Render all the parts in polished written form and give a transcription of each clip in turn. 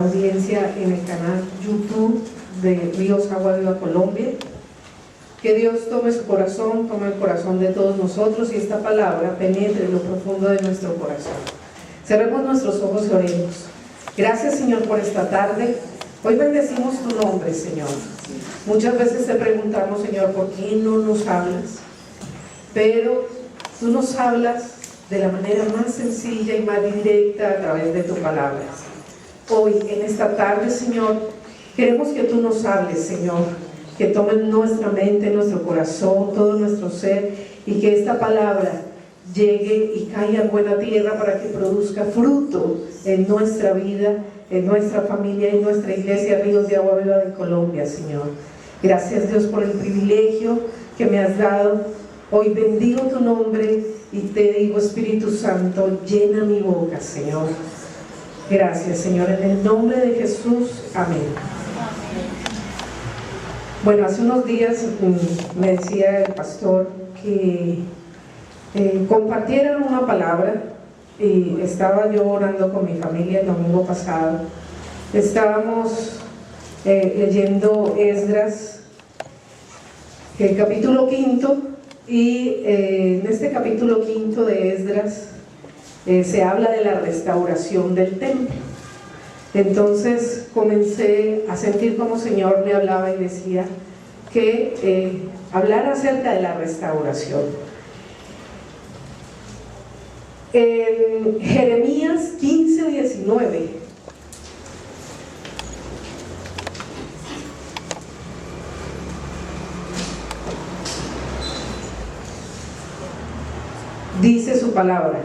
Audiencia en el canal YouTube de Ríos Agua Viva Colombia. Que Dios tome su corazón, tome el corazón de todos nosotros y esta palabra penetre en lo profundo de nuestro corazón. Cerremos nuestros ojos y oremos. Gracias, Señor, por esta tarde. Hoy bendecimos tu nombre, Señor. Muchas veces te preguntamos, Señor, ¿por qué no nos hablas? Pero tú nos hablas de la manera más sencilla y más directa a través de tu palabra. Hoy, en esta tarde, Señor, queremos que tú nos hables, Señor, que tomes nuestra mente, nuestro corazón, todo nuestro ser, y que esta palabra llegue y caiga en buena tierra para que produzca fruto en nuestra vida, en nuestra familia, en nuestra iglesia Ríos de Agua Viva de Colombia, Señor. Gracias, Dios, por el privilegio que me has dado. Hoy bendigo tu nombre y te digo, Espíritu Santo, llena mi boca, Señor. Gracias, Señor, en el nombre de Jesús, amén. Bueno, hace unos días me decía el pastor que compartieran una palabra, y estaba yo orando con mi familia el domingo pasado. Estábamos leyendo Esdras, el capítulo 5, y en este capítulo 5 de Esdras se habla de la restauración del templo. Entonces comencé a sentir como el Señor me hablaba y decía que hablar acerca de la restauración. En Jeremías 15:19 dice su palabra: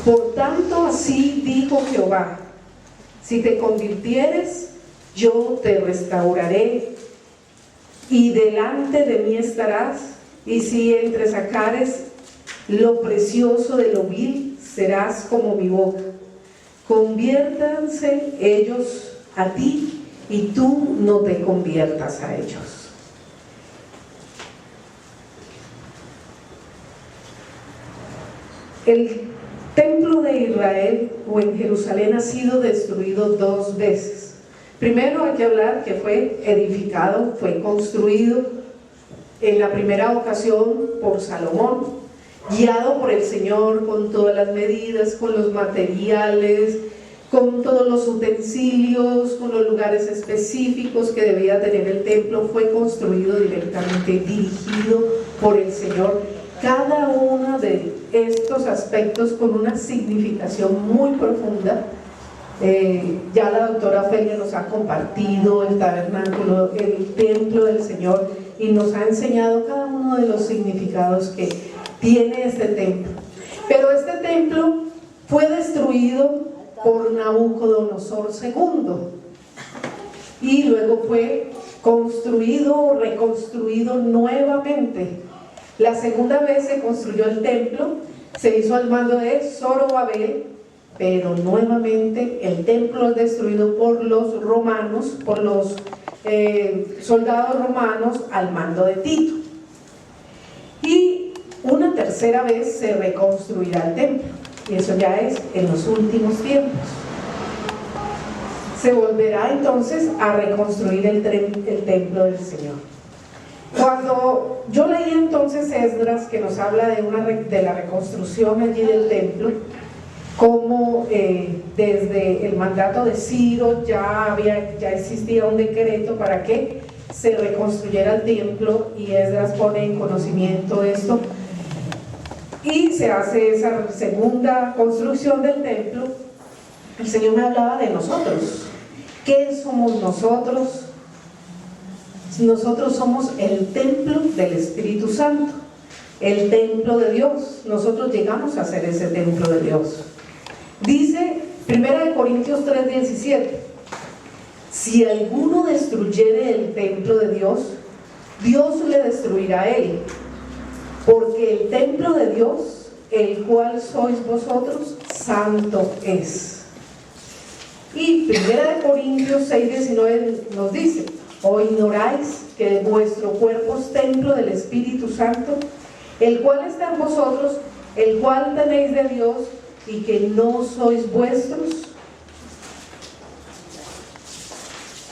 por tanto, así dijo Jehová, si te convirtieres, yo te restauraré, y delante de mí estarás, y si entresacares lo precioso de lo vil, serás como mi boca. Conviértanse ellos a ti, y tú no te conviertas a ellos. El templo de Israel o en Jerusalén ha sido destruido 2 veces. Primero hay que hablar que fue edificado, fue construido en la primera ocasión por Salomón, guiado por el Señor con todas las medidas, con los materiales, con todos los utensilios, con los lugares específicos que debía tener el templo. Fue construido directamente, dirigido por el Señor. Cada uno de estos aspectos con una significación muy profunda. Ya la doctora Ofelia nos ha compartido el tabernáculo, el templo del Señor, y nos ha enseñado cada uno de los significados que tiene este templo. Pero este templo fue destruido por Nabucodonosor II y luego fue construido o reconstruido nuevamente. La segunda vez se construyó el templo, se hizo al mando de Zorobabel, pero nuevamente el templo es destruido por los romanos, por los soldados romanos al mando de Tito. Y una tercera vez se reconstruirá el templo, y eso ya es en los últimos tiempos. Se volverá entonces a reconstruir el templo del Señor. Cuando yo leí entonces Esdras, que nos habla de la reconstrucción allí del templo, como desde el mandato de Ciro ya existía un decreto para que se reconstruyera el templo, y Esdras pone en conocimiento esto, y se hace esa segunda construcción del templo. El Señor me hablaba de nosotros. ¿Qué somos nosotros? Nosotros somos el templo del Espíritu Santo, el templo de Dios. Nosotros llegamos a ser ese templo de Dios. Dice 1 Corintios 3:17: si alguno destruyere el templo de Dios, Dios le destruirá a él, porque el templo de Dios, el cual sois vosotros, santo es. Y 1 Corintios 6:19 nos dice: ¿o ignoráis que vuestro cuerpo es templo del Espíritu Santo, el cual está en vosotros, el cual tenéis de Dios, y que no sois vuestros?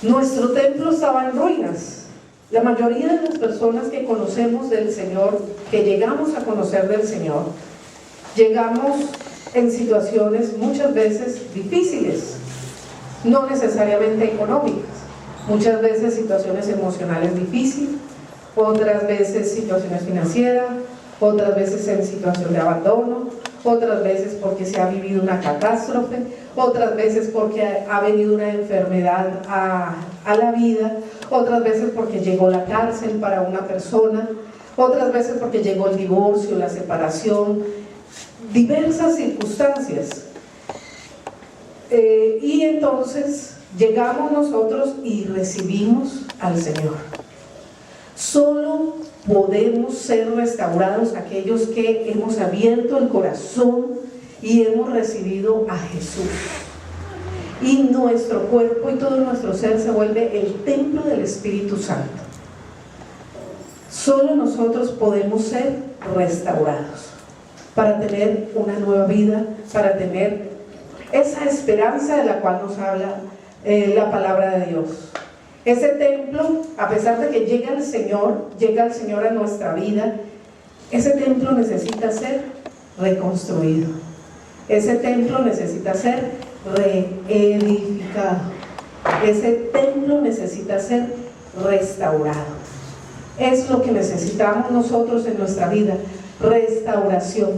Nuestro templo estaba en ruinas. La mayoría de las personas que conocemos del Señor, que llegamos a conocer del Señor, llegamos en situaciones muchas veces difíciles, no necesariamente económicas, muchas veces situaciones emocionales difíciles, otras veces situaciones financieras, otras veces en situación de abandono, otras veces porque se ha vivido una catástrofe, otras veces porque ha venido una enfermedad a la vida, otras veces porque llegó la cárcel para una persona, otras veces porque llegó el divorcio, la separación, diversas circunstancias. Y entonces llegamos nosotros y recibimos al Señor. Solo podemos ser restaurados aquellos que hemos abierto el corazón y hemos recibido a Jesús. Y nuestro cuerpo y todo nuestro ser se vuelve el templo del Espíritu Santo. Solo nosotros podemos ser restaurados para tener una nueva vida, para tener esa esperanza de la cual nos habla la palabra de Dios. Ese templo, a pesar de que llega el Señor a nuestra vida, ese templo necesita ser reconstruido. Ese templo necesita ser reedificado. Ese templo necesita ser restaurado. Es lo que necesitamos nosotros en nuestra vida, restauración.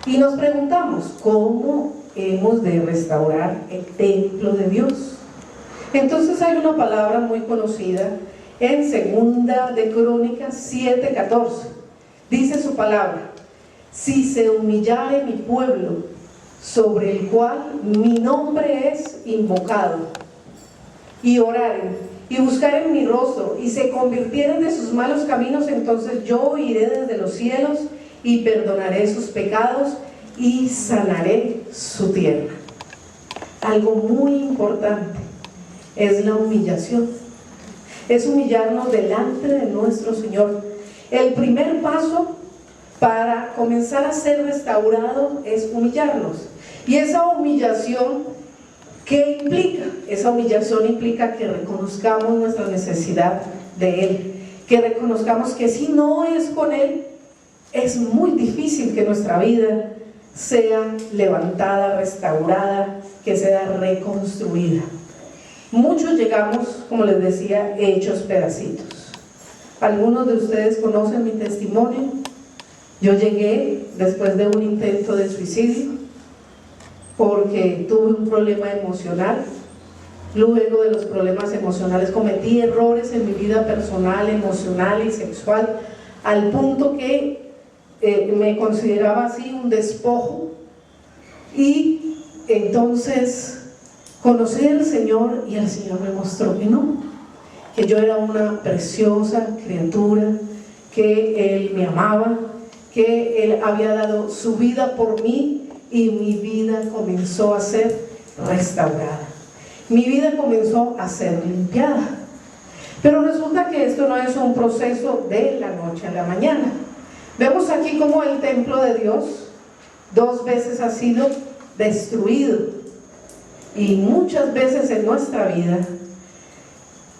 Y nos preguntamos, ¿cómo hemos de restaurar el templo de Dios? Entonces hay una palabra muy conocida en Segunda de Crónicas 7:14. Dice su palabra: si se humillare mi pueblo, sobre el cual mi nombre es invocado, y oraren, y buscaren mi rostro, y se convirtieren de sus malos caminos, entonces yo iré desde los cielos, y perdonaré sus pecados, y sanaré su tierra. Algo muy importante es la humillación. Es humillarnos delante de nuestro Señor. El primer paso para comenzar a ser restaurado es humillarnos. Y esa humillación, ¿qué implica? Esa humillación implica que reconozcamos nuestra necesidad de Él, que reconozcamos que si no es con Él, es muy difícil que nuestra vida sea levantada, restaurada, que sea reconstruida. Muchos llegamos, como les decía, hechos pedacitos. Algunos de ustedes conocen mi testimonio. Yo llegué después de un intento de suicidio porque tuve un problema emocional. Luego de los problemas emocionales cometí errores en mi vida personal, emocional y sexual, al punto que me consideraba así un despojo. Y entonces conocí al Señor y el Señor me mostró que no, que yo era una preciosa criatura, que Él me amaba, que Él había dado su vida por mí y mi vida comenzó a ser restaurada. Mi vida comenzó a ser limpiada. Pero resulta que esto no es un proceso de la noche a la mañana. Vemos aquí cómo el templo de Dios 2 veces ha sido destruido, y muchas veces en nuestra vida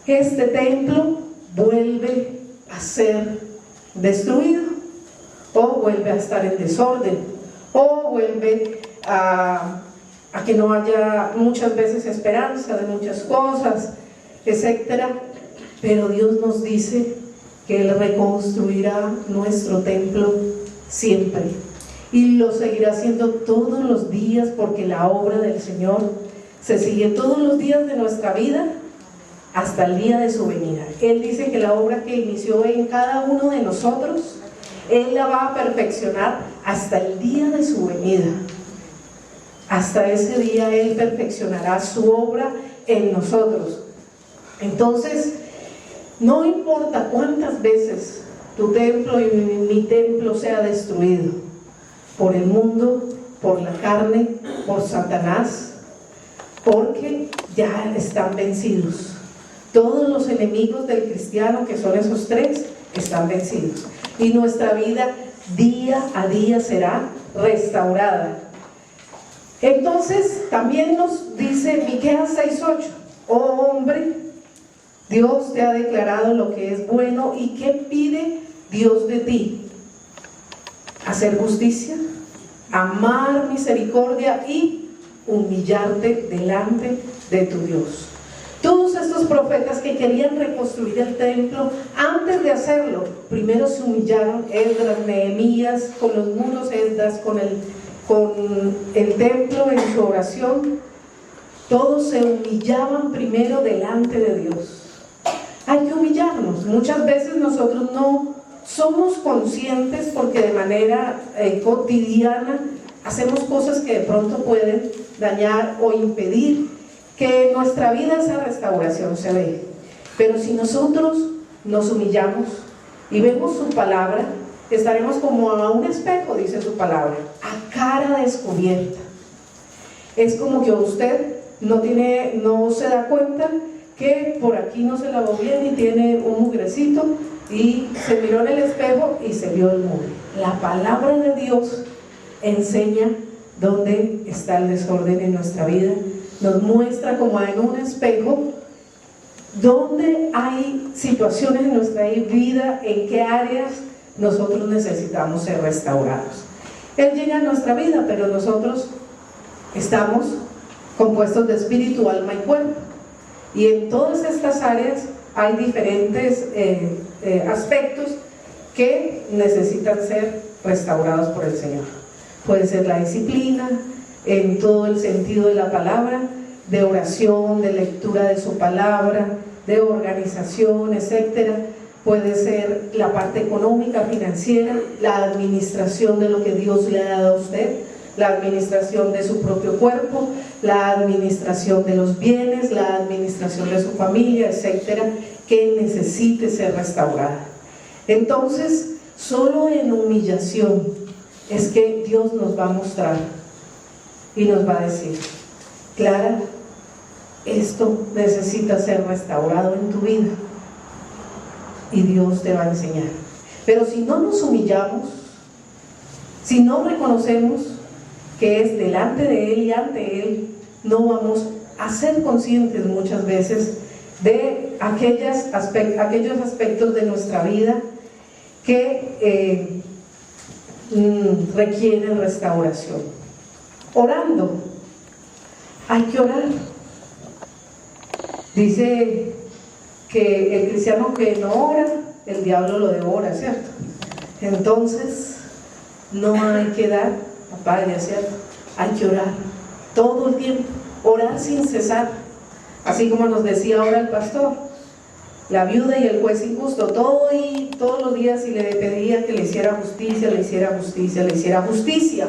este templo vuelve a ser destruido, o vuelve a estar en desorden, o vuelve a que no haya muchas veces esperanza de muchas cosas, etcétera. Pero Dios nos dice que Él reconstruirá nuestro templo siempre, y lo seguirá haciendo todos los días, porque la obra del Señor se sigue todos los días de nuestra vida hasta el día de su venida. Él dice que la obra que inició en cada uno de nosotros, Él la va a perfeccionar hasta el día de su venida. Hasta ese día Él perfeccionará su obra en nosotros. Entonces, no importa cuántas veces tu templo y mi templo sea destruido por el mundo, por la carne, por Satanás, porque ya están vencidos. Todos los enemigos del cristiano, que son esos 3, están vencidos, y nuestra vida día a día será restaurada. Entonces también nos dice Dice Miqueas 6:8: oh hombre, Dios te ha declarado lo que es bueno. ¿Y qué pide Dios de ti? Hacer justicia, amar misericordia y humillarte delante de tu Dios. Todos estos profetas que querían reconstruir el templo, antes de hacerlo, primero se humillaron. Esdras, Nehemías, con los muros, Esdras con el templo en su oración. Todos se humillaban primero delante de Dios. Hay que humillarnos. Muchas veces nosotros no somos conscientes porque de manera cotidiana hacemos cosas que de pronto pueden dañar o impedir que en nuestra vida esa restauración se dé. Pero si nosotros nos humillamos y vemos su palabra, estaremos como a un espejo, dice su palabra, a cara descubierta. Es como que usted no se da cuenta que por aquí no se lavó bien y tiene un mugrecito, y se miró en el espejo y se vio el mugre. La palabra de Dios enseña dónde está el desorden en nuestra vida, nos muestra como en un espejo dónde hay situaciones en nuestra vida, en qué áreas nosotros necesitamos ser restaurados. Él llega a nuestra vida, pero nosotros estamos compuestos de espíritu, alma y cuerpo, y en todas estas áreas hay diferentes aspectos que necesitan ser restaurados por el Señor. Puede ser la disciplina en todo el sentido de la palabra, de oración, de lectura de su palabra, de organización, etcétera. Puede ser la parte económica, financiera, la administración de lo que Dios le ha dado a usted, la administración de su propio cuerpo, la administración de los bienes, la administración de su familia, etcétera, que necesite ser restaurada. Entonces, solo en humillación es que Dios nos va a mostrar y nos va a decir: Clara, esto necesita ser restaurado en tu vida, y Dios te va a enseñar. Pero si no nos humillamos, si no reconocemos que es delante de Él y ante Él, no vamos a ser conscientes muchas veces de aquellos aspectos de nuestra vida que requieren restauración. Orando, hay que orar. Dice que el cristiano que no ora, el diablo lo devora, ¿cierto? Entonces, no hay que dar papaya, ¿cierto? Hay que orar todo el tiempo, orar sin cesar. Así como nos decía ahora el pastor, la viuda y el juez injusto, todos los días, y le pedía que le hiciera justicia, le hiciera justicia, le hiciera justicia.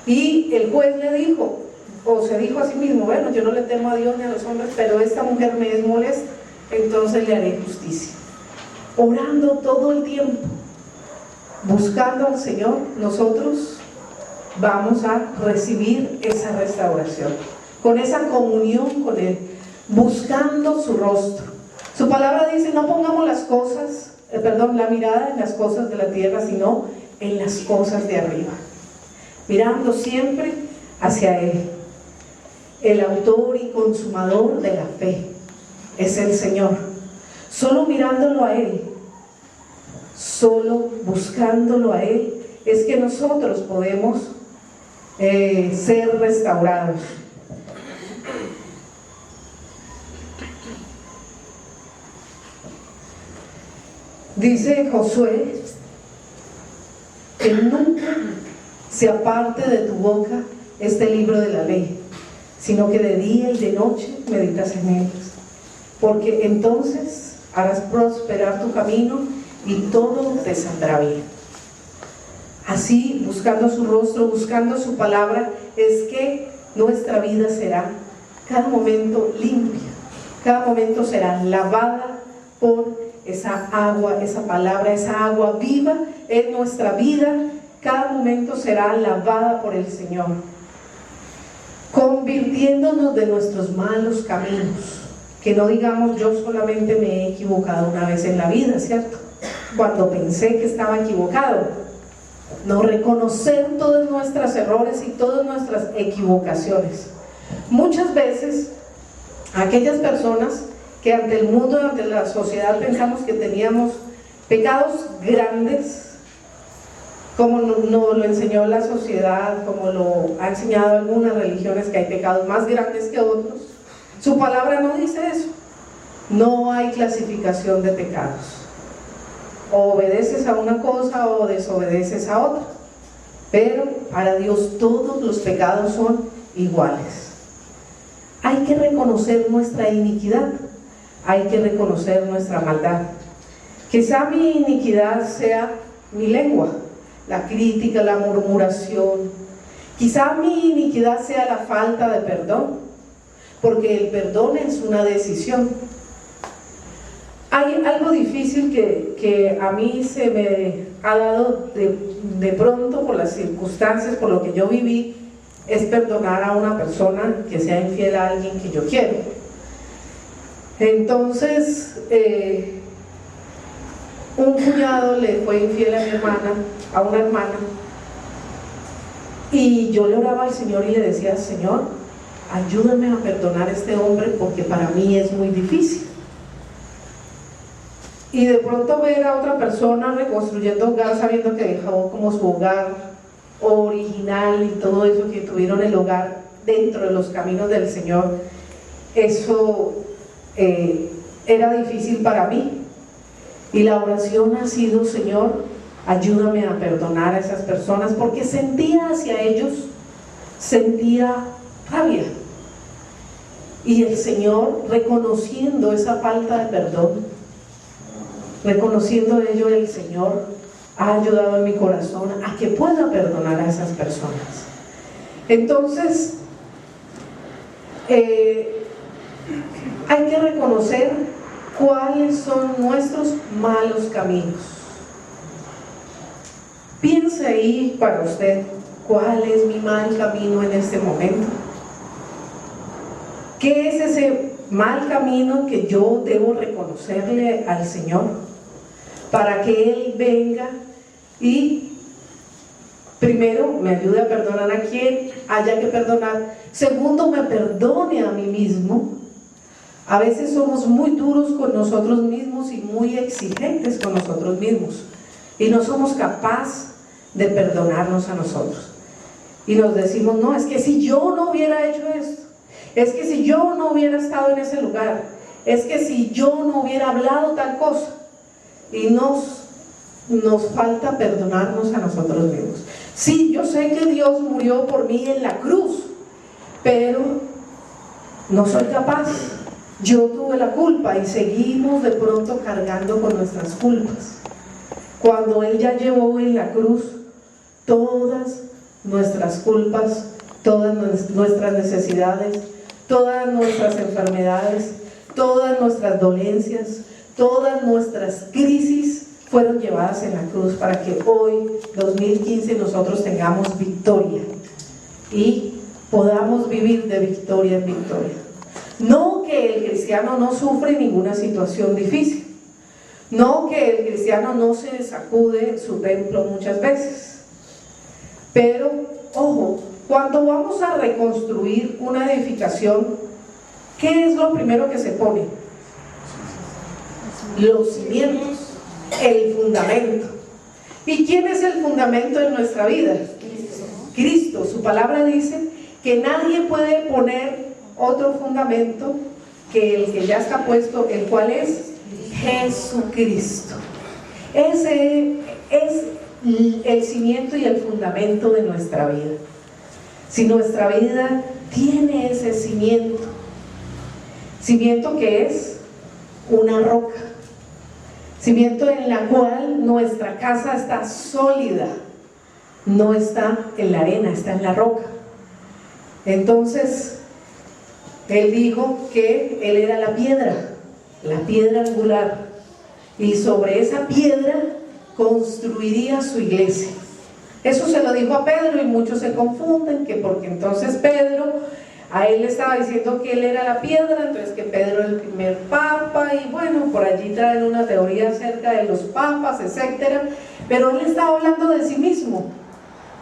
Y el juez le dijo, o se dijo a sí mismo: bueno, yo no le temo a Dios ni a los hombres, pero esta mujer me es molesta, entonces le haré justicia. Orando todo el tiempo, buscando al Señor, nosotros vamos a recibir esa restauración, con esa comunión con Él, buscando su rostro. Su palabra dice: no pongamos la mirada en las cosas de la tierra, sino en las cosas de arriba, mirando siempre hacia Él. El autor y consumador de la fe es el Señor. Solo mirándolo a Él, solo buscándolo a Él, es que nosotros podemos ser restaurados. Dice Josué que nunca se aparte de tu boca este libro de la ley, sino que de día y de noche meditas en ellas, porque entonces harás prosperar tu camino y todo te saldrá bien. Así, buscando su rostro, buscando su palabra, es que nuestra vida será cada momento limpia, cada momento será lavada por esa agua, esa palabra, esa agua viva en nuestra vida. Cada momento será lavada por el Señor, convirtiéndonos de nuestros malos caminos. Que no digamos: yo solamente me he equivocado una vez en la vida, ¿cierto? Cuando pensé que estaba equivocado. No, reconocer todos nuestros errores y todas nuestras equivocaciones, Muchas veces, aquellas personas que ante el mundo, ante la sociedad pensamos que teníamos pecados grandes, como nos lo enseñó la sociedad, como lo ha enseñado algunas religiones, que hay pecados más grandes que otros. Su palabra no dice eso. No hay clasificación de pecados. O obedeces a una cosa o desobedeces a otra. Pero para Dios todos los pecados son iguales. Hay que reconocer nuestra iniquidad. Hay que reconocer nuestra maldad. Quizá mi iniquidad sea mi lengua, la crítica, la murmuración. Quizá mi iniquidad sea la falta de perdón, porque el perdón es una decisión. Hay algo difícil que a mí se me ha dado de pronto por las circunstancias, por lo que yo viví, es perdonar a una persona que sea infiel a alguien que yo quiero. Entonces, un cuñado le fue infiel a una hermana, y yo le oraba al Señor y le decía: Señor, ayúdame a perdonar a este hombre porque para mí es muy difícil. Y de pronto ver a otra persona reconstruyendo hogar, sabiendo que dejó como su hogar original y todo eso, que tuvieron el hogar dentro de los caminos del Señor, eso era difícil para mí. Y la oración ha sido: Señor, ayúdame a perdonar a esas personas, porque sentía hacia ellos, sentía rabia. Y el Señor, reconociendo esa falta de perdón, reconociendo ello, el Señor ha ayudado en mi corazón a que pueda perdonar a esas personas. Entonces, hay que reconocer cuáles son nuestros malos caminos. Piense ahí para usted: ¿cuál es mi mal camino en este momento? ¿Qué es ese mal camino que yo debo reconocerle al Señor para que Él venga y primero me ayude a perdonar a quien haya que perdonar, segundo me perdone a mí mismo? A veces somos muy duros con nosotros mismos y muy exigentes con nosotros mismos, y no somos capaces de perdonarnos a nosotros, y nos decimos: no, es que si yo no hubiera hecho esto, es que si yo no hubiera estado en ese lugar, es que si yo no hubiera hablado tal cosa. Y nos falta perdonarnos a nosotros mismos. Sí, yo sé que Dios murió por mí en la cruz, pero no soy capaz. Yo tuve la culpa, y seguimos de pronto cargando con nuestras culpas, cuando Él ya llevó en la cruz todas nuestras culpas, todas nuestras necesidades, todas nuestras enfermedades, todas nuestras dolencias, todas nuestras crisis fueron llevadas en la cruz, para que hoy, 2015, nosotros tengamos victoria y podamos vivir de victoria en victoria. No que el cristiano no sufre ninguna situación difícil, no que el cristiano no se sacude su templo muchas veces, pero ojo, cuando vamos a reconstruir una edificación, ¿qué es lo primero que se pone? Los cimientos, el fundamento. ¿Y quién es el fundamento de nuestra vida? Cristo. Su palabra dice que nadie puede poner otro fundamento que el que ya está puesto, el cual es Jesucristo. Ese es el cimiento y el fundamento de nuestra vida. Si nuestra vida tiene ese cimiento que es una roca, cimiento en la cual nuestra casa está sólida, no está en la arena, está en la roca. Entonces Él dijo que Él era la piedra angular, y sobre esa piedra construiría su iglesia. Eso se lo dijo a Pedro, y muchos se confunden, que porque entonces Pedro, a él le estaba diciendo que él era la piedra, entonces que Pedro era el primer papa, y bueno, por allí traen una teoría acerca de los papas, etcétera. Pero él estaba hablando de sí mismo,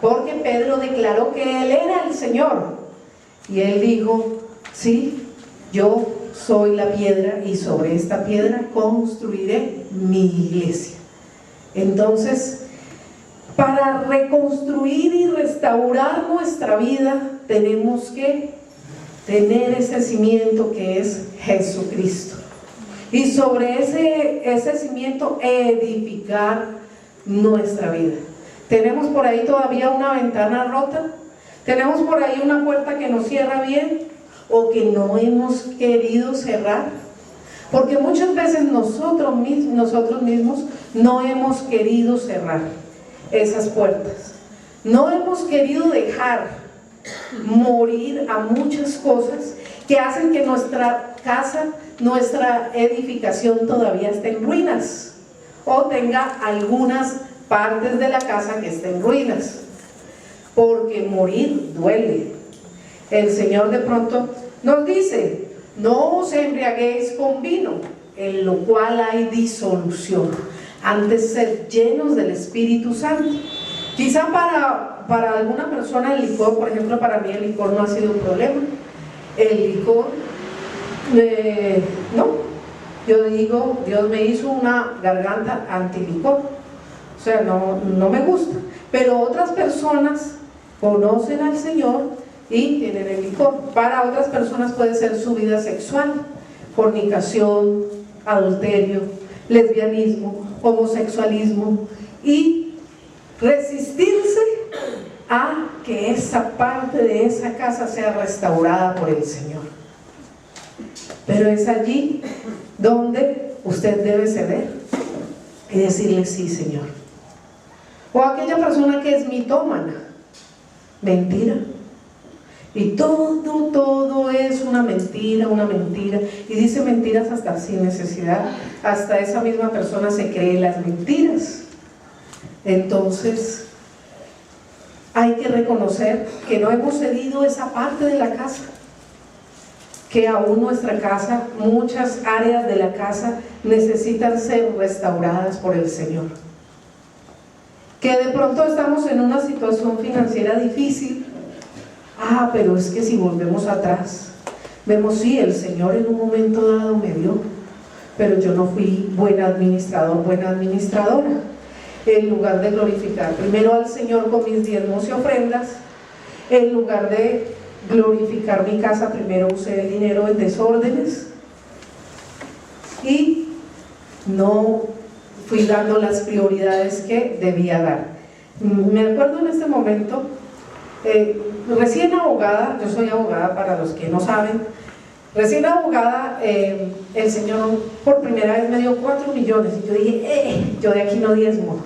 porque Pedro declaró que él era el Señor, Y él dijo, sí, yo soy la piedra y sobre esta piedra construiré mi iglesia. Entonces, para reconstruir y restaurar nuestra vida, tenemos que tener ese cimiento que es Jesucristo. Y sobre ese cimiento edificar nuestra vida. Tenemos por ahí todavía una ventana rota, tenemos por ahí una puerta que nos cierra bien o que no hemos querido cerrar, porque muchas veces nosotros mismos no hemos querido cerrar esas puertas, no hemos querido dejar morir a muchas cosas que hacen que nuestra casa, nuestra edificación todavía esté en ruinas o tenga algunas partes de la casa que estén en ruinas, porque morir duele. El Señor de pronto nos dice, no os embriaguéis con vino, en lo cual hay disolución, antes ser llenos del Espíritu Santo. Quizá para alguna persona el licor, por ejemplo, para mí el licor no ha sido un problema. El licor, no, yo digo, Dios me hizo una garganta antilicor, o sea, no me gusta. Pero otras personas conocen al Señor y tienen el licor. Para otras personas puede ser su vida sexual, fornicación, adulterio, lesbianismo, homosexualismo, y resistirse a que esa parte de esa casa sea restaurada por el Señor. Pero es allí donde usted debe ceder y decirle sí, Señor. O aquella persona que es mitómana, mentira, y todo es una mentira, y dice mentiras hasta sin necesidad, hasta esa misma persona se cree las mentiras. Entonces hay que reconocer que no hemos cedido esa parte de la casa, que aún nuestra casa, muchas áreas de la casa necesitan ser restauradas por el Señor, que de pronto estamos en una situación financiera difícil. Pero es que si volvemos atrás, vemos, sí, el Señor en un momento dado me dio, pero yo no fui buen administrador, buena administradora. En lugar de glorificar primero al Señor con mis diezmos y ofrendas, en lugar de glorificar mi casa, primero usé el dinero en desórdenes y no fui dando las prioridades que debía dar. Me acuerdo en este momento, recién abogada, yo soy abogada para los que no saben, recién abogada, el Señor por primera vez me dio 4 millones y yo dije, yo de aquí no diezmo,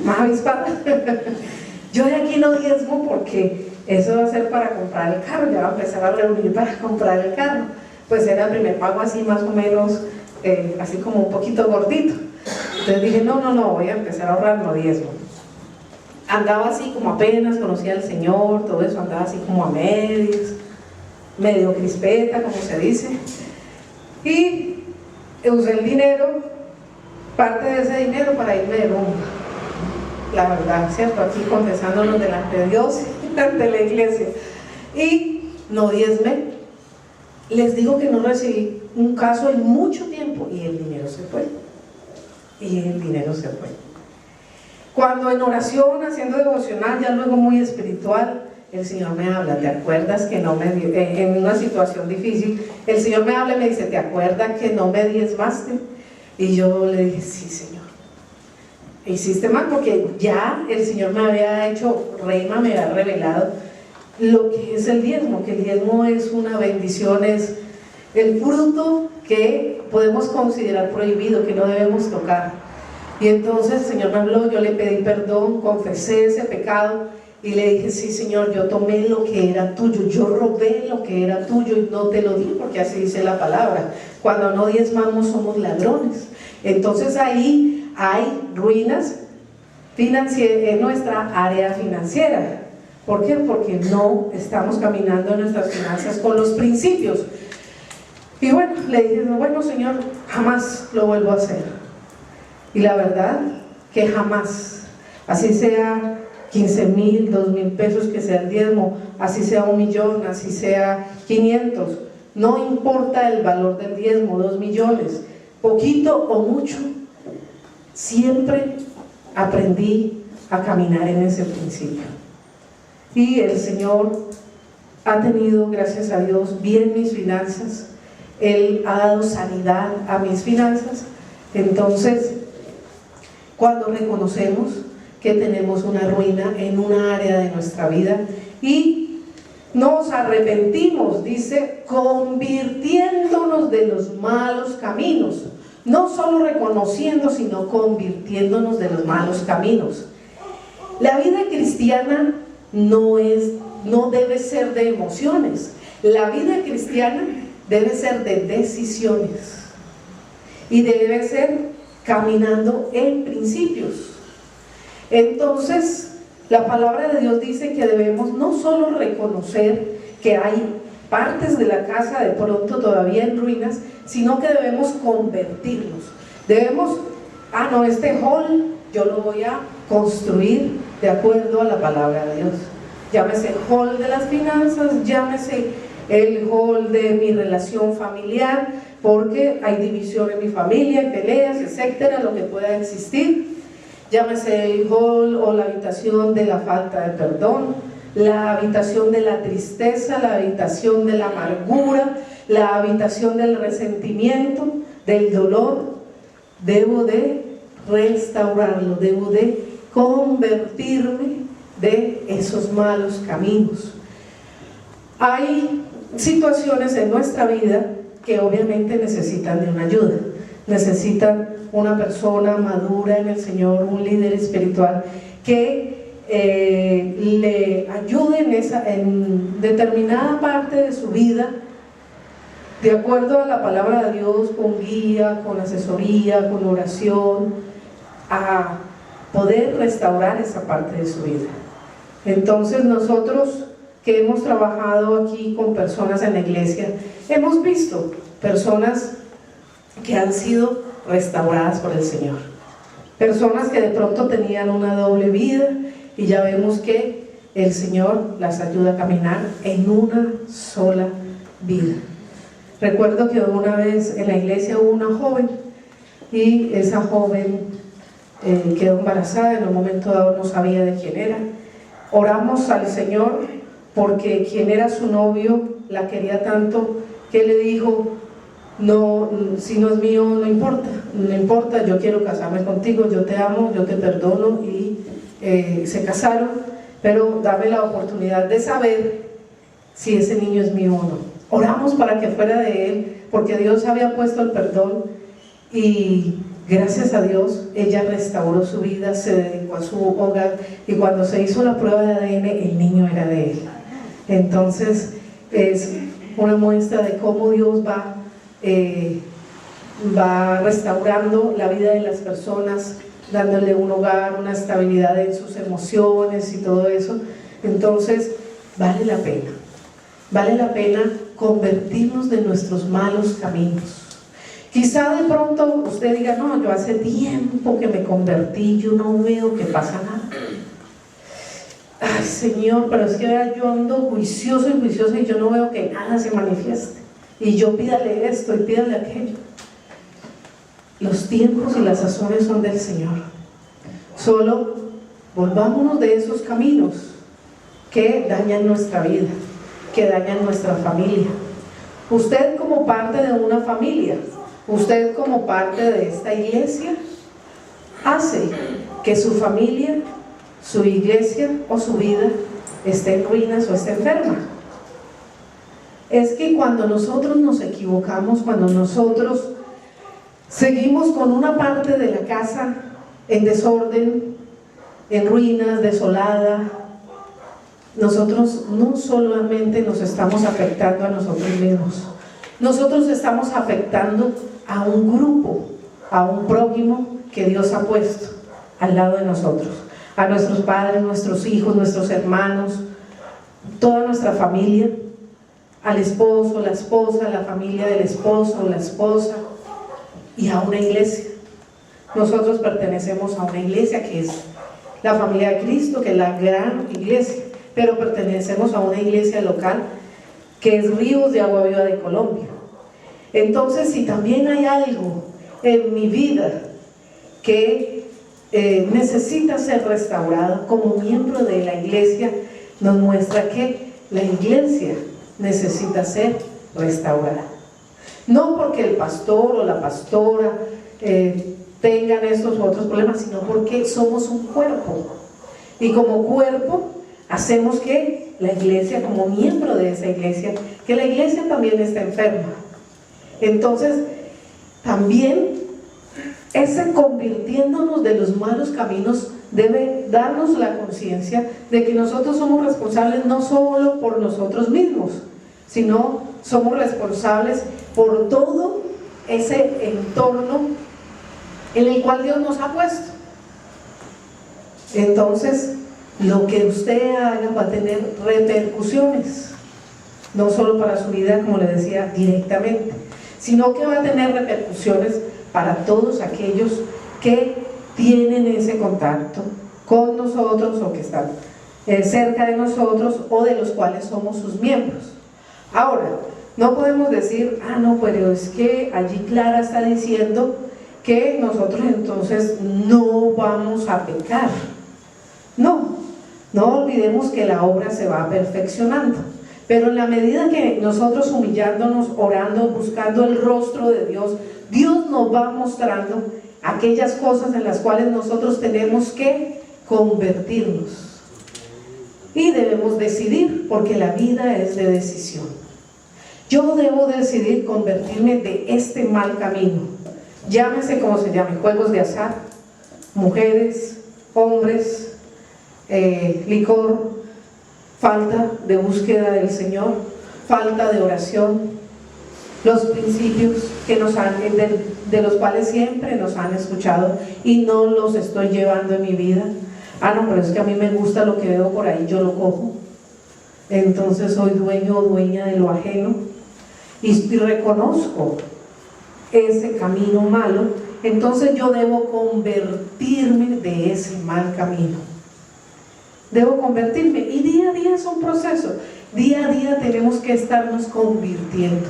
más avispada, yo de aquí no diezmo porque eso va a ser para comprar el carro, ya va a empezar a reunir para comprar el carro. Pues era el primer pago así más o menos, así como un poquito gordito. Entonces dije, no, voy a empezar a ahorrar, no diezmo. Andaba así como apenas conocía al Señor, todo eso, andaba así como a medias, medio crispeta, como se dice, y usé el dinero, parte de ese dinero para irme de rumba, la verdad, ¿cierto? Aquí confesándonos delante de Dios y delante de la iglesia, y no diezmé. Les digo que no recibí un caso en mucho tiempo y el dinero se fue, Cuando en oración, haciendo devocional, ya luego muy espiritual, el Señor me habla, ¿te acuerdas que no me dio, en una situación difícil, el Señor me habla y me dice, ¿te acuerdas que no me diezmaste? Y yo le dije, sí, Señor. Hiciste mal, porque ya el Señor me había hecho rema, me había revelado lo que es el diezmo, que el diezmo es una bendición, es el fruto que podemos considerar prohibido, que no debemos tocar. Y entonces el Señor me habló, yo le pedí perdón, confesé ese pecado y le dije, sí, Señor, yo tomé lo que era tuyo, yo robé lo que era tuyo y no te lo di, porque así dice la palabra, cuando no diezmamos somos ladrones. Entonces ahí hay ruinas financieras en nuestra área financiera. ¿Por qué? Porque no estamos caminando en nuestras finanzas con los principios. Y bueno, le dije, bueno, Señor, jamás lo vuelvo a hacer. Y la verdad que jamás, así sea 15,000, 2,000 pesos que sea el diezmo, así sea 1,000,000, así sea 500, no importa el valor del diezmo, 2 millones, poquito o mucho, siempre aprendí a caminar en ese principio. Y el Señor ha tenido, gracias a Dios, bien mis finanzas. Él ha dado sanidad a mis finanzas. Entonces, cuando reconocemos que tenemos una ruina en una área de nuestra vida y nos arrepentimos, dice, convirtiéndonos de los malos caminos, no solo reconociendo, sino convirtiéndonos de los malos caminos. La vida cristiana no debe ser de emociones. La vida cristiana debe ser de decisiones y debe ser caminando en principios. Entonces, la palabra de Dios dice que debemos no solo reconocer que hay partes de la casa de pronto todavía en ruinas, sino que debemos convertirnos. Debemos, este hall yo lo voy a construir de acuerdo a la palabra de Dios. Llámese hall de las finanzas, llámese el hall de mi relación familiar, porque hay división en mi familia, hay peleas, etcétera, lo que pueda existir. Llámese el hall o la habitación de la falta de perdón, la habitación de la tristeza, la habitación de la amargura, la habitación del resentimiento, del dolor. Debo de restaurarlo, debo de convertirme de esos malos caminos. Hay situaciones en nuestra vida que obviamente necesitan de una ayuda, necesitan una persona madura en el Señor, un líder espiritual que le ayude en determinada parte de su vida, de acuerdo a la palabra de Dios, con guía, con asesoría, con oración, a poder restaurar esa parte de su vida. Entonces nosotros que hemos trabajado aquí con personas en la iglesia, hemos visto personas que han sido restauradas por el Señor, personas que de pronto tenían una doble vida y ya vemos que el Señor las ayuda a caminar en una sola vida. Recuerdo que una vez en la iglesia hubo una joven y esa joven quedó embarazada, en un momento dado no sabía de quién era. Oramos al Señor porque quien era su novio la quería tanto que le dijo: no, si no es mío no importa, yo quiero casarme contigo, yo te amo, yo te perdono. Y se casaron, pero dame la oportunidad de saber si ese niño es mío o no. Oramos para que fuera de él, porque Dios había puesto el perdón y gracias a Dios ella restauró su vida, se dedicó a su hogar y cuando se hizo la prueba de ADN el niño era de él. Entonces es una muestra de cómo Dios va restaurando la vida de las personas, dándole un hogar, una estabilidad en sus emociones y todo eso. Entonces vale la pena convertirnos de nuestros malos caminos. Quizá de pronto usted diga: no, yo hace tiempo que me convertí, yo no veo que pasa nada. Ay, Señor, pero es que yo ando juicioso y yo no veo que nada se manifieste. Y yo pídale esto y pídale aquello. Los tiempos y las sazones son del Señor. Solo volvámonos de esos caminos que dañan nuestra vida, que dañan nuestra familia. Usted como parte de una familia, usted como parte de esta iglesia, hace que su familia, su iglesia o su vida esté en ruinas o esté enferma. Es que cuando nosotros nos equivocamos, cuando nosotros seguimos con una parte de la casa en desorden, en ruinas, desolada, nosotros no solamente nos estamos afectando a nosotros mismos, nosotros estamos afectando a un grupo, a un prójimo que Dios ha puesto al lado de nosotros, a nuestros padres, nuestros hijos, nuestros hermanos, toda nuestra familia, al esposo, la esposa, la familia del esposo, la esposa, y a una iglesia. Nosotros pertenecemos a una iglesia que es la familia de Cristo, que es la gran iglesia, pero pertenecemos a una iglesia local que es Ríos de Agua Viva de Colombia. Entonces, si también hay algo en mi vida que necesita ser restaurado como miembro de la iglesia, nos muestra que la iglesia necesita ser restaurada. No porque el pastor o la pastora tengan estos u otros problemas, sino porque somos un cuerpo, y como cuerpo hacemos que la iglesia, como miembro de esa iglesia, que la iglesia también está enferma. Entonces también ese convirtiéndonos de los malos caminos debe darnos la conciencia de que nosotros somos responsables no solo por nosotros mismos, sino somos responsables por todo ese entorno en el cual Dios nos ha puesto. Entonces, lo que usted haga va a tener repercusiones, no solo para su vida, como le decía, directamente, sino que va a tener repercusiones para todos aquellos que tienen ese contacto con nosotros o que están cerca de nosotros o de los cuales somos sus miembros. Ahora, no podemos decir, no, pero es que allí Clara está diciendo que nosotros entonces no vamos a pecar. No olvidemos que la obra se va perfeccionando, pero en la medida que nosotros humillándonos, orando, buscando el rostro de Dios, Dios nos va mostrando aquellas cosas en las cuales nosotros tenemos que convertirnos, y debemos decidir, porque la vida es de decisión. Yo debo decidir convertirme de este mal camino, llámese como se llame, juegos de azar, mujeres, hombres, licor, falta de búsqueda del Señor, falta de oración, los principios que de los cuales siempre nos han escuchado y no los estoy llevando en mi vida. No, pero es que a mí me gusta lo que veo por ahí, yo lo cojo, entonces soy dueño o dueña de lo ajeno, y reconozco ese camino malo. Entonces yo debo convertirme de ese mal camino, debo convertirme, y día a día es un proceso, día a día tenemos que estarnos convirtiendo.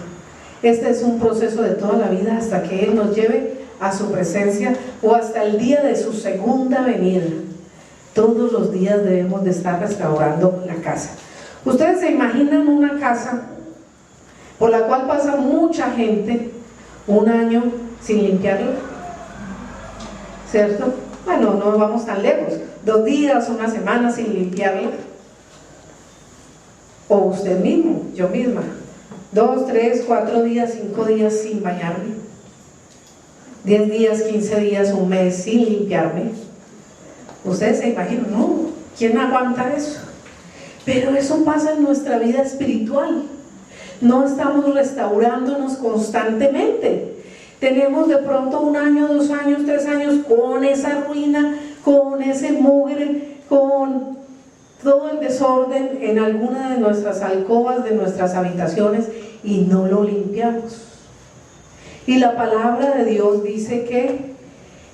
Este es un proceso de toda la vida hasta que Él nos lleve a su presencia o hasta el día de su segunda venida. Todos los días debemos de estar restaurando la casa. Ustedes se imaginan una casa por la cual pasa mucha gente un año sin limpiarla, ¿cierto? Bueno, no vamos tan lejos, 2 días, una semana sin limpiarla, o usted mismo, yo misma, 2, 3, 4 días, 5 días sin bañarme, 10 días, 15 días, un mes sin limpiarme. Ustedes se imaginan, ¿no? ¿Quién aguanta eso? Pero eso pasa en nuestra vida espiritual. No estamos restaurándonos constantemente. Tenemos de pronto 1 año, 2 años, 3 años con esa ruina, con ese mugre, con todo el desorden en alguna de nuestras alcobas, de nuestras habitaciones, y no lo limpiamos. Y la palabra de Dios dice que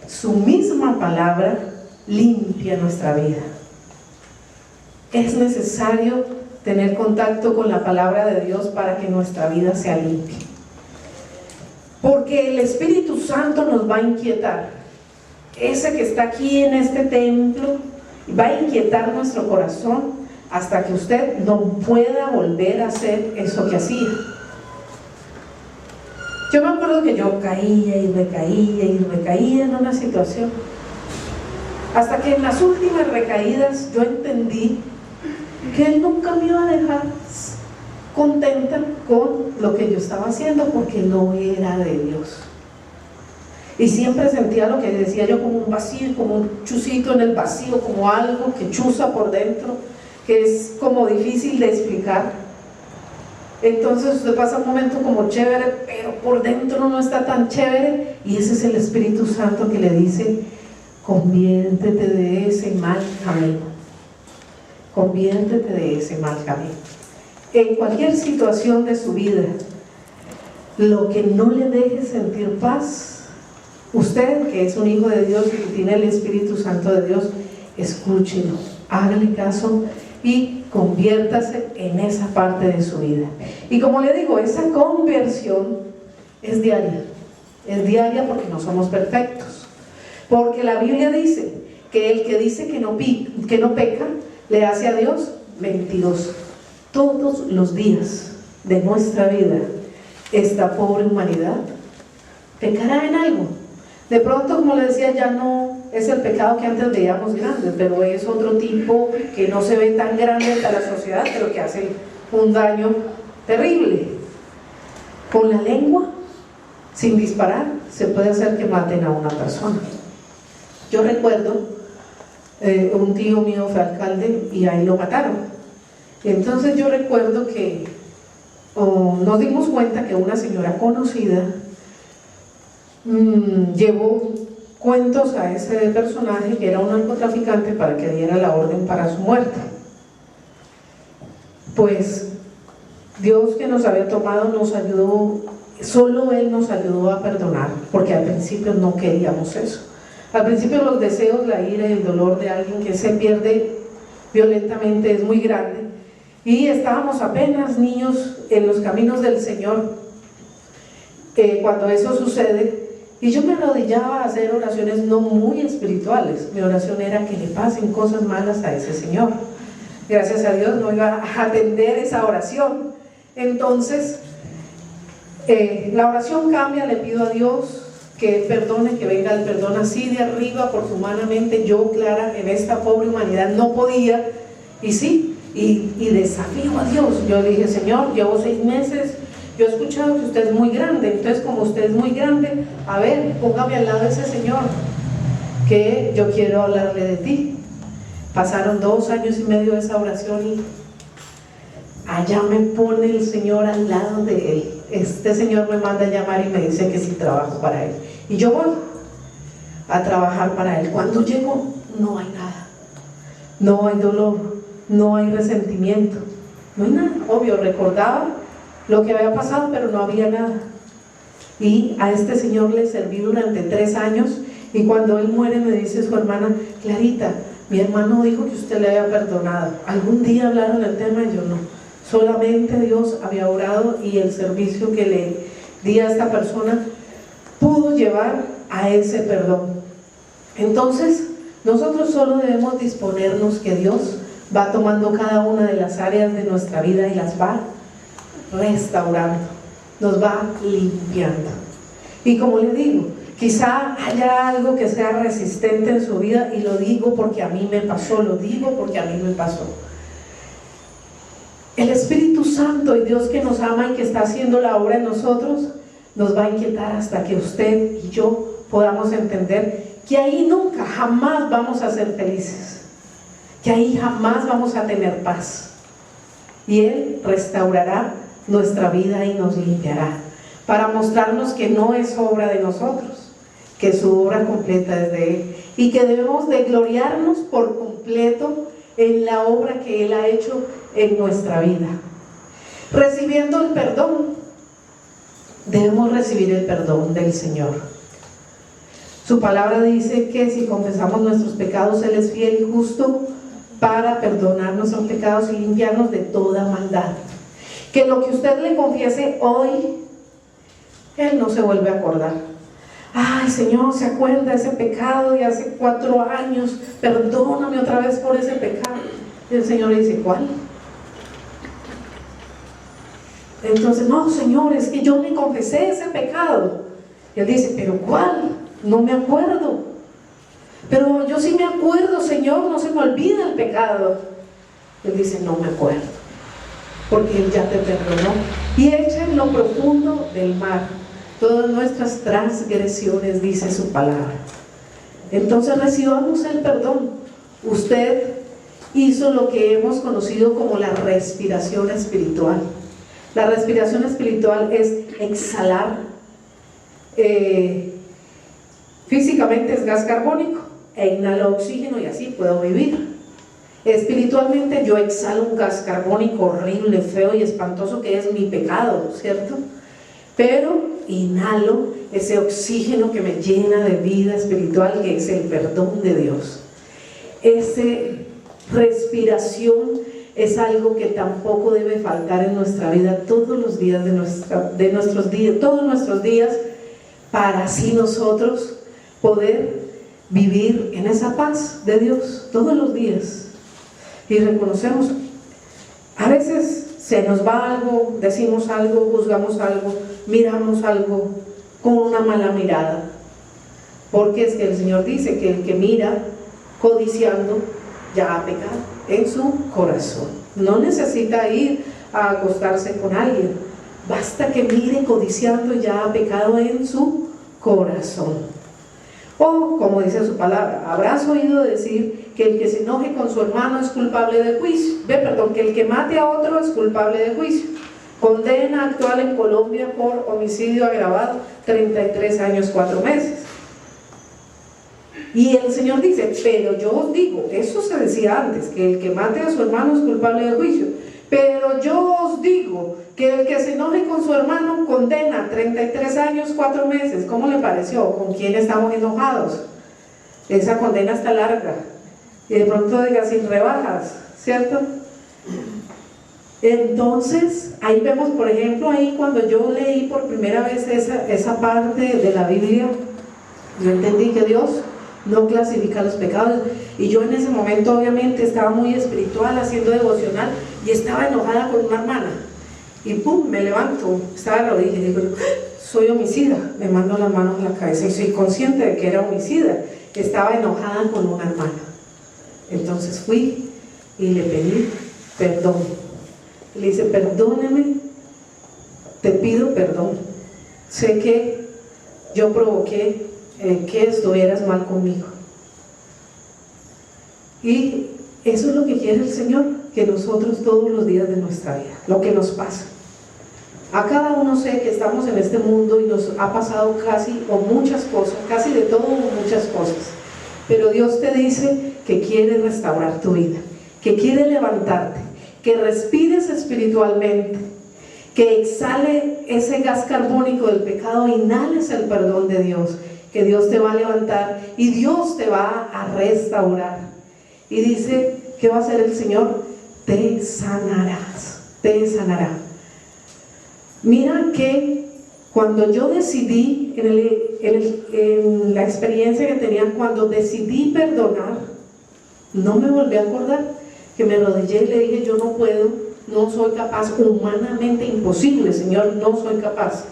su misma palabra limpia nuestra vida. Es necesario tener contacto con la palabra de Dios para que nuestra vida sea limpia, porque el Espíritu Santo nos va a inquietar. Ese que está aquí en este templo va a inquietar nuestro corazón hasta que usted no pueda volver a hacer eso que hacía. Yo me acuerdo que yo caía y recaía en una situación, hasta que en las últimas recaídas yo entendí que Él nunca me iba a dejar contenta con lo que yo estaba haciendo, porque no era de Dios. Y siempre sentía lo que decía yo, como un vacío, como un chusito en el vacío, como algo que chuza por dentro, que es como difícil de explicar. Entonces usted pasa un momento como chévere, pero por dentro no está tan chévere, y ese es el Espíritu Santo que le dice: conviértete de ese mal camino, conviértete de ese mal camino. En cualquier situación de su vida, lo que no le deje sentir paz, usted que es un hijo de Dios y que tiene el Espíritu Santo de Dios, escúchelo, hágale caso y conviértase en esa parte de su vida. Y como le digo, esa conversión es diaria porque no somos perfectos. Porque la Biblia dice que el que dice que no peca, le hace a Dios mentiroso. Todos los días de nuestra vida, esta pobre humanidad pecará en algo. De pronto, como le decía, ya no es el pecado que antes veíamos grande, pero es otro tipo que no se ve tan grande para la sociedad, pero que hace un daño terrible. Con la lengua, sin disparar, se puede hacer que maten a una persona. Yo recuerdo, un tío mío fue alcalde y ahí lo mataron. Entonces yo recuerdo que nos dimos cuenta que una señora conocida llevó cuentos a ese personaje que era un narcotraficante para que diera la orden para su muerte. Pues Dios, que nos había tomado, nos ayudó, solo Él nos ayudó a perdonar, porque al principio no queríamos eso. Al principio los deseos, la ira y el dolor de alguien que se pierde violentamente es muy grande, y estábamos apenas niños en los caminos del Señor cuando eso sucede. Y yo me arrodillaba a hacer oraciones no muy espirituales. Mi oración era que le pasen cosas malas a ese señor. Gracias a Dios no iba a atender esa oración. Entonces, la oración cambia, le pido a Dios que perdone, que venga el perdón así de arriba, porque humanamente yo, Clara, en esta pobre humanidad no podía. Y sí, y desafío a Dios. Yo le dije: Señor, llevo 6 meses. Yo he escuchado que usted es muy grande, entonces como usted es muy grande, a ver, póngame al lado de ese señor, que yo quiero hablarle de ti. Pasaron 2 años y medio de esa oración y allá me pone el Señor al lado de él. Este señor me manda a llamar y me dice que sí trabajo para él. Y yo voy a trabajar para él. Cuando llego, no hay nada. No hay dolor, no hay resentimiento, no hay nada. Obvio, recordaba lo que había pasado, pero no había nada. Y a este señor le serví durante 3 años, y cuando él muere me dice su hermana: Clarita, mi hermano dijo que usted le había perdonado. ¿Algún día hablaron del tema? Y yo: no, solamente Dios había orado, y el servicio que le di a esta persona pudo llevar a ese perdón. Entonces, nosotros solo debemos disponernos que Dios va tomando cada una de las áreas de nuestra vida y las va restaurando, nos va limpiando. Y como le digo, quizá haya algo que sea resistente en su vida, y lo digo porque a mí me pasó, El Espíritu Santo y Dios, que nos ama y que está haciendo la obra en nosotros, nos va a inquietar hasta que usted y yo podamos entender que ahí nunca, jamás vamos a ser felices, que ahí jamás vamos a tener paz. Y Él restaurará nuestra vida y nos limpiará, para mostrarnos que no es obra de nosotros, que su obra completa es de Él, y que debemos de gloriarnos por completo en la obra que Él ha hecho en nuestra vida. Recibiendo el perdón, debemos recibir el perdón del Señor. Su palabra dice que si confesamos nuestros pecados, Él es fiel y justo para perdonar nuestros pecados y limpiarnos de toda maldad. Que lo que usted le confiese hoy, Él no se vuelve a acordar. Ay, Señor, ¿se acuerda ese pecado de hace 4 años? Perdóname otra vez por ese pecado. Y el Señor le dice: ¿cuál? Entonces: no, Señor, es que yo le confesé ese pecado. Y Él dice: ¿pero cuál? No me acuerdo. Pero yo sí me acuerdo, Señor, no se me olvida el pecado. Él dice: no me acuerdo, porque Él ya te perdonó y echa en lo profundo del mar todas nuestras transgresiones, dice su palabra. Entonces recibamos el perdón. Usted hizo lo que hemos conocido como la respiración espiritual. La respiración espiritual es exhalar. Físicamente es gas carbónico, e inhalo oxígeno y así puedo vivir. Espiritualmente yo exhalo un gas carbónico horrible, feo y espantoso, que es mi pecado, ¿cierto? Pero inhalo ese oxígeno que me llena de vida espiritual, que es el perdón de Dios. ese respiración es algo que tampoco debe faltar en nuestra vida todos los días de nuestros días, todos nuestros días, para así nosotros poder vivir en esa paz de Dios todos los días. Y reconocemos, a veces se nos va algo, decimos algo, juzgamos algo, miramos algo con una mala mirada, porque es que el Señor dice que el que mira codiciando ya ha pecado en su corazón. No necesita ir a acostarse con alguien, basta que mire codiciando y ya ha pecado en su corazón. O, como dice su palabra, habrás oído decir que el que se enoje con su hermano es culpable de juicio. Que el que mate a otro es culpable de juicio. Condena actual en Colombia por homicidio agravado, 33 años, 4 meses. Y el Señor dice, pero yo os digo, eso se decía antes, que el que mate a su hermano es culpable de juicio. Pero yo os digo que el que se enoje con su hermano condena 33 años, 4 meses. ¿Cómo le pareció? ¿Con quién estamos enojados? Esa condena está larga. Y de pronto diga sin rebajas, ¿cierto? Entonces, ahí vemos, por ejemplo, ahí cuando yo leí por primera vez esa parte de la Biblia, yo entendí que Dios no clasifica los pecados. Y yo en ese momento obviamente estaba muy espiritual, haciendo devocional, y estaba enojada con una hermana. Y pum, me levanto, estaba de rodillas y digo, soy homicida, me mando las manos a la cabeza y soy consciente de que era homicida. Estaba enojada con una hermana. Entonces fui y le pedí perdón. Le dice, perdóneme, te pido perdón. Sé que yo provoqué que estuvieras mal conmigo. Y eso es lo que quiere el Señor, que nosotros todos los días de nuestra vida, lo que nos pasa. A cada uno sé que estamos en este mundo y nos ha pasado casi o muchas cosas, casi de todo muchas cosas. Pero Dios te dice que quiere restaurar tu vida, que quiere levantarte, que respires espiritualmente, que exhale ese gas carbónico del pecado, inhales el perdón de Dios, que Dios te va a levantar y Dios te va a restaurar. Y dice, ¿qué va a hacer el Señor? Te sanarás, te sanará. Mira que cuando yo decidí, en la experiencia que tenía, cuando decidí perdonar, no me volví a acordar, que me arrodillé y le dije, yo no puedo, no soy capaz, humanamente imposible, Señor, no soy capaz.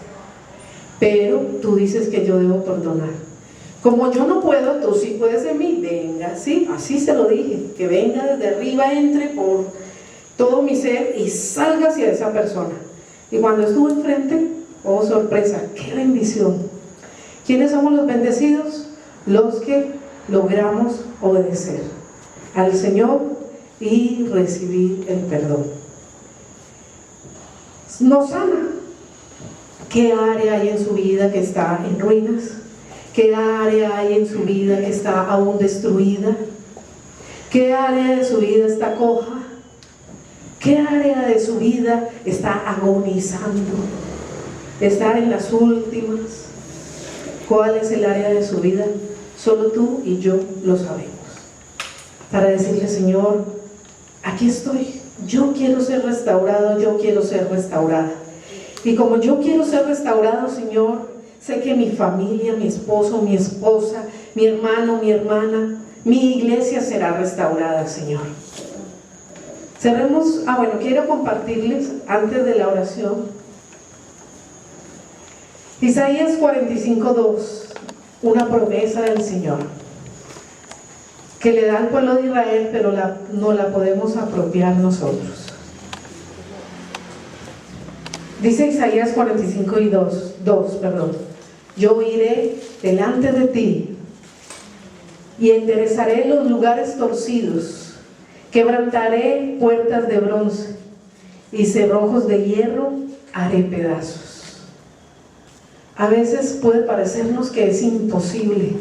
Pero tú dices que yo debo perdonar. Como yo no puedo, tú sí puedes en mí. Venga, sí, así se lo dije, que venga desde arriba, entre por todo mi ser y salga hacia esa persona. Y cuando estuvo enfrente, oh sorpresa, qué bendición. ¿Quiénes somos los bendecidos? Los que logramos obedecer al Señor y recibir el perdón. Nos sana. ¿Qué área hay en su vida que está en ruinas? ¿Qué área hay en su vida que está aún destruida? ¿Qué área de su vida está coja? ¿Qué área de su vida está agonizando? ¿Está en las últimas? ¿Cuál es el área de su vida? Solo tú y yo lo sabemos. Para decirle, Señor, aquí estoy, yo quiero ser restaurado, yo quiero ser restaurada. Y como yo quiero ser restaurado, Señor, sé que mi familia, mi esposo, mi esposa, mi hermano, mi hermana, mi iglesia será restaurada, Señor. Cerremos, quiero compartirles antes de la oración Isaías 45:2, una promesa del Señor que le da al pueblo de Israel, pero no la podemos apropiar nosotros. Dice Isaías 45:2, yo iré delante de ti y enderezaré los lugares torcidos, quebrantaré puertas de bronce y cerrojos de hierro haré pedazos. A veces puede parecernos que es imposible.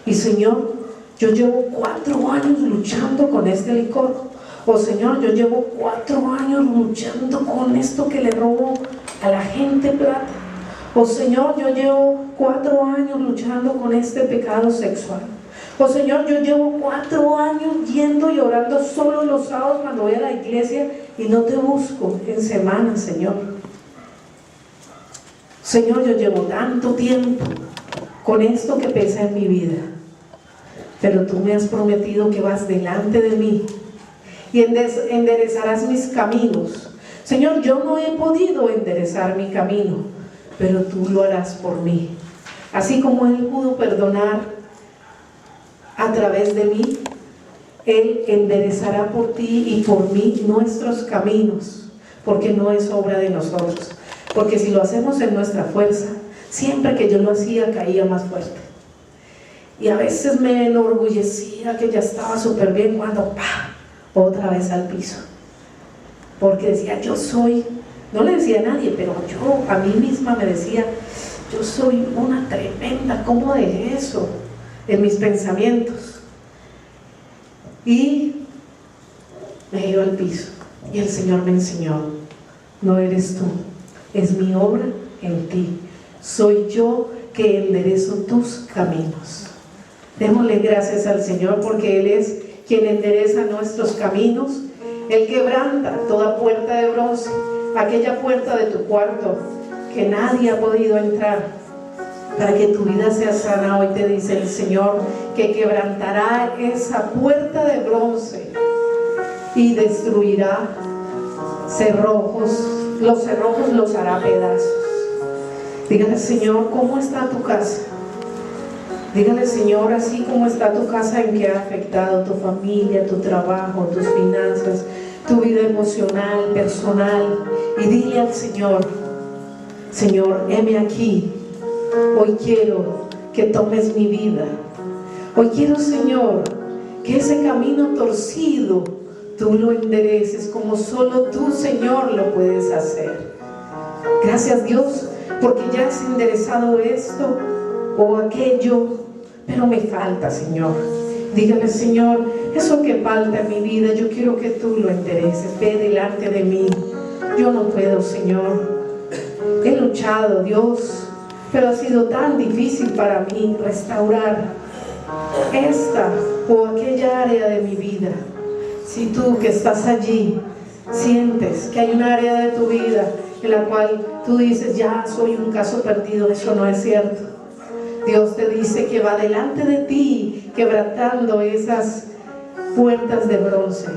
Y Señor, yo llevo 4 años luchando con este licor. O Señor, yo llevo 4 años luchando con esto que le robo a la gente plata. O Señor, yo llevo 4 años luchando con este pecado sexual. Oh Señor, yo llevo 4 años yendo y orando solo los sábados cuando voy a la iglesia y no te busco en semana, Señor. Señor, yo llevo tanto tiempo con esto que pesa en mi vida, pero tú me has prometido que vas delante de mí y enderezarás mis caminos. Señor, yo no he podido enderezar mi camino, pero tú lo harás por mí. Así como Él pudo perdonar a través de mí, Él enderezará por ti y por mí nuestros caminos, porque no es obra de nosotros. Porque si lo hacemos en nuestra fuerza, siempre que yo lo hacía caía más fuerte. Y a veces me enorgullecía que ya estaba súper bien cuando ¡pah!, otra vez al piso. Porque decía, yo soy, no le decía a nadie, pero yo a mí misma me decía, yo soy una tremenda, ¿cómo dejé eso en mis pensamientos? Y me iba al piso y el Señor me enseñó, no eres tú, es mi obra en ti, soy yo que enderezo tus caminos. Démosle gracias al Señor porque Él es quien endereza nuestros caminos. Él quebranta toda puerta de bronce, aquella puerta de tu cuarto que nadie ha podido entrar, para que tu vida sea sana. Hoy te dice el Señor que quebrantará esa puerta de bronce y destruirá cerrojos, los cerrojos los hará pedazos. Dígale, Señor, ¿cómo está tu casa? Dígale, Señor, así como está tu casa, en qué ha afectado tu familia, tu trabajo, tus finanzas, tu vida emocional, personal. Y dile al Señor, Señor, heme aquí. Hoy quiero que tomes mi vida. Hoy quiero, Señor, que ese camino torcido tú lo endereces como solo tú, Señor, lo puedes hacer. Gracias, Dios, porque ya has enderezado esto o aquello, pero me falta, Señor. Dígale, Señor, eso que falta en mi vida, yo quiero que tú lo endereces. Ve delante de mí. Yo no puedo, Señor. He luchado, Dios, pero ha sido tan difícil para mí restaurar esta o aquella área de mi vida. Si tú que estás allí sientes que hay un área de tu vida en la cual tú dices, ya soy un caso perdido, eso no es cierto. Dios te dice que va delante de ti, quebrantando esas puertas de bronce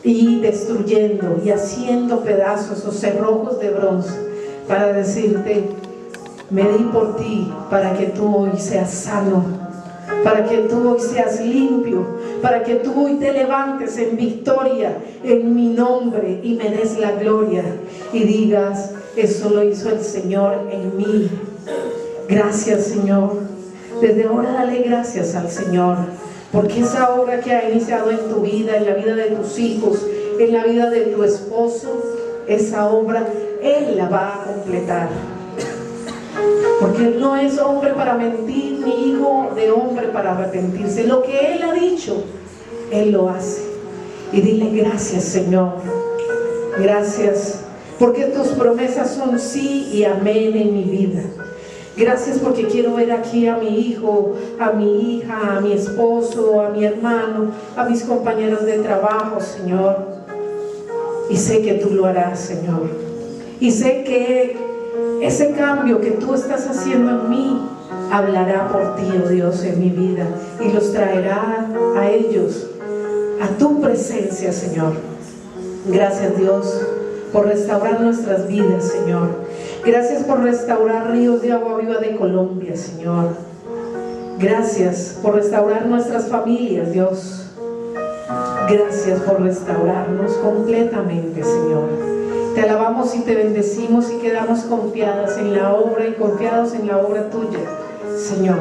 y destruyendo y haciendo pedazos o cerrojos de bronce, para decirte, me di por ti para que tú hoy seas sano, para que tú hoy seas limpio, para que tú hoy te levantes en victoria en mi nombre y me des la gloria y digas, eso lo hizo el Señor en mí. Gracias, Señor. Desde ahora dale gracias al Señor, porque esa obra que ha iniciado en tu vida, en la vida de tus hijos, en la vida de tu esposo, esa obra Él la va a completar. Porque Él no es hombre para mentir, ni hijo de hombre para arrepentirse. Lo que Él ha dicho, Él lo hace. Y dile gracias, Señor. Gracias, porque tus promesas son sí y amén en mi vida. Gracias porque quiero ver aquí a mi hijo, a mi hija, a mi esposo, a mi hermano, a mis compañeros de trabajo, Señor. Y sé que tú lo harás, Señor. Y sé que ese cambio que tú estás haciendo en mí hablará por ti, oh Dios, en mi vida, y los traerá a ellos a tu presencia, Señor. Gracias, Dios, por restaurar nuestras vidas, Señor. Gracias por restaurar ríos de agua viva de Colombia, Señor. Gracias por restaurar nuestras familias, Dios. Gracias por restaurarnos completamente, Señor. Te alabamos y te bendecimos y quedamos confiadas en la obra y confiados en la obra tuya, Señor.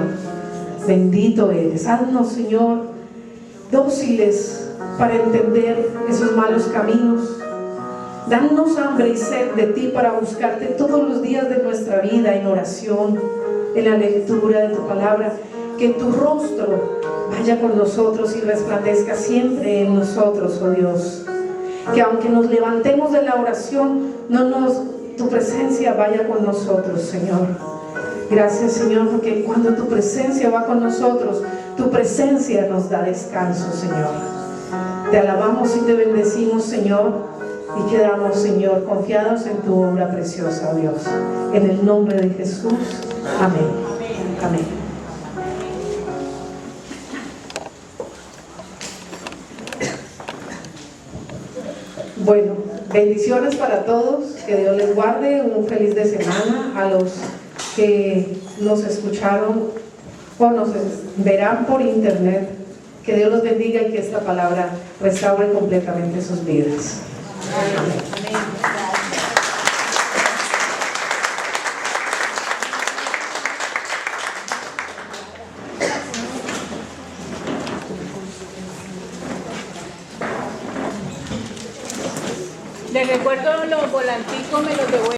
Bendito eres. Haznos, Señor, dóciles para entender esos malos caminos. Danos hambre y sed de ti para buscarte todos los días de nuestra vida en oración, en la lectura de tu palabra. Que tu rostro vaya con nosotros y resplandezca siempre en nosotros, oh Dios. Que aunque nos levantemos de la oración, tu presencia vaya con nosotros, Señor. Gracias, Señor, porque cuando tu presencia va con nosotros, tu presencia nos da descanso, Señor. Te alabamos y te bendecimos, Señor, y quedamos, Señor, confiados en tu obra preciosa, Dios. En el nombre de Jesús. Amén. Amén. Bueno, bendiciones para todos, que Dios les guarde, un feliz de semana. A los que nos escucharon o nos verán por internet, que Dios los bendiga y que esta palabra restaure completamente sus vidas. Amén. Les recuerdo los volanticos, me los devuelven.